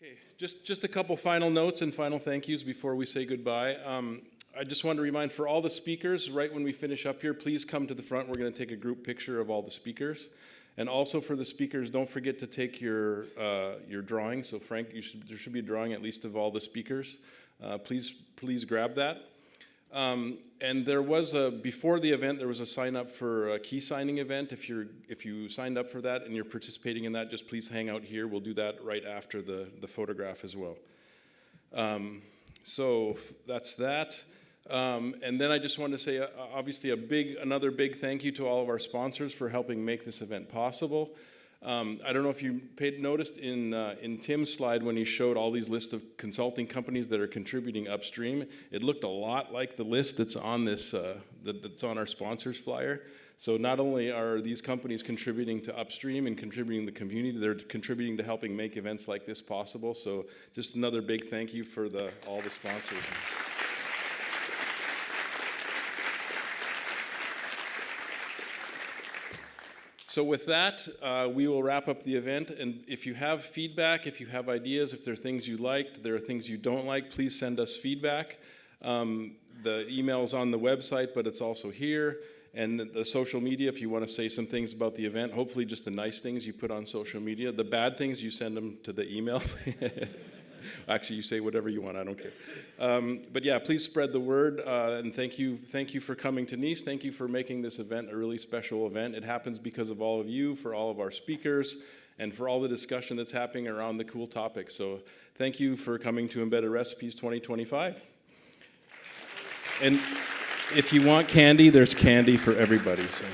Okay, just a couple final notes and final thank yous before we say goodbye. I just want to remind for all the speakers, right when we finish up here, please come to the front. We're going to take a group picture of all the speakers. And also for the speakers, don't forget to take your drawing. So Frank, there should be a drawing at least of all the speakers. Please grab that. And there was before the event, there was a sign up for a key signing event. If you signed up for that and you're participating in that, just please hang out here. We'll do that right after the photograph as well. So that's that. And then I just wanted to say, obviously, another big thank you to all of our sponsors for helping make this event possible. I don't know if you noticed in Tim's slide when he showed all these lists of consulting companies that are contributing upstream, it looked a lot like the list that's on this that's on our sponsors flyer. So not only are these companies contributing to upstream and contributing to the community, they're contributing to helping make events like this possible. So just another big thank you for all the sponsors. So with that, we will wrap up the event, and if you have feedback, if you have ideas, if there are things you liked, there are things you don't like, please send us feedback. The email's on the website, but it's also here, and the social media, if you want to say some things about the event, hopefully just the nice things you put on social media. The bad things, you send them to the email. Actually, you say whatever you want, I don't care. But yeah, please spread the word, and thank you for coming to Nice. Thank you for making this event a really special event. It happens because of all of you, for all of our speakers, and for all the discussion that's happening around the cool topics. So thank you for coming to Embedded Recipes 2025. And if you want candy, there's candy for everybody. So.